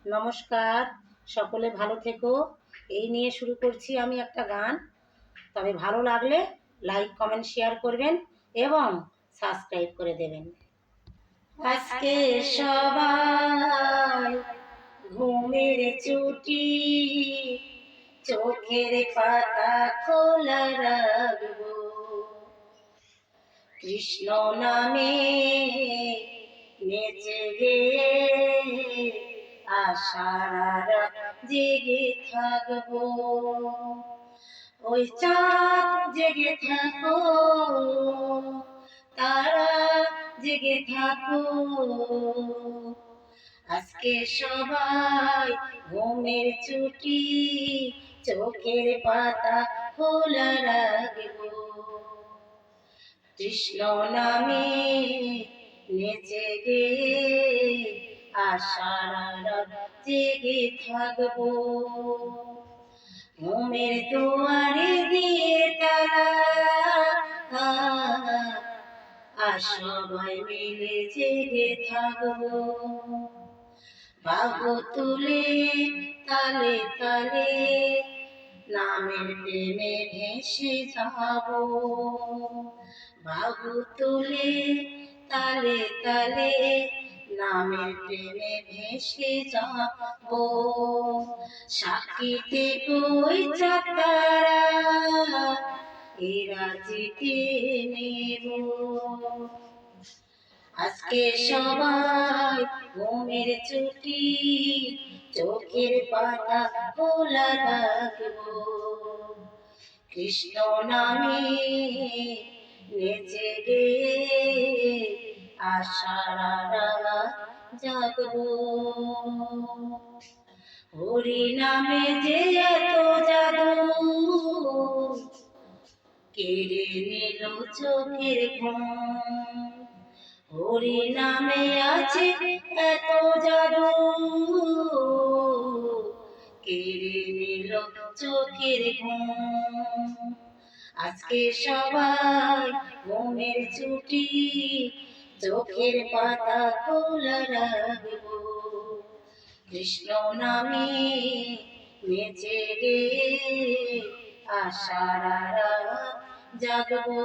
নমস্কার, সকলে ভালো থেকো। এই নিয়ে শুরু করছি আমি একটা গান। তবে ভালো লাগলে লাইক কমেন্ট শেয়ার করবেন এবং সাবস্ক্রাইব করে দেবেন। আজকে সবাই ঘুমের ছুটি, চোখের পাতা খোলা রাখবো, কৃষ্ণ নামে নেচে গে আশার জেগে থাকবো। ওই চাঁদ জেগে থাকো, তারা জেগে থাকো, আজকে সবাই ঘুমের ছুটি, চোখের পাতা খোলা রাখবো, কৃষ্ণ নামে নেচে গে আশার জেগে থাকবো। ঘুমের দুয়ারে দিয়ে তারা, সবাই মিলে জেগে থাকবো, বাহু তুলে তালে তালে নামের প্রেমে ভেসে যাবো, বাহু তুলে তালে তালে নামের প্রেমে ভেসে যাবো, সাক্ষীতে কই চাতারা এরা জিতে নেব। আজকে সবাই ঘুমের ছুটি, চোখের পাতা খোলা রাখবো, কৃষ্ণ নামে নেচে গে আশার জাগবো। হরি নামে যে এত জাদু, কেড়ে নিল চোখের ঘুম, হরি নামে আছে এত জাদু, কেড়ে নিল চোখের ঘুম। আজকে সবাই ঘুমের ছুটি, চোখের পাতা খোলা রাখবো, কৃষ্ণ নামে নেচে গে আশার জাগবো।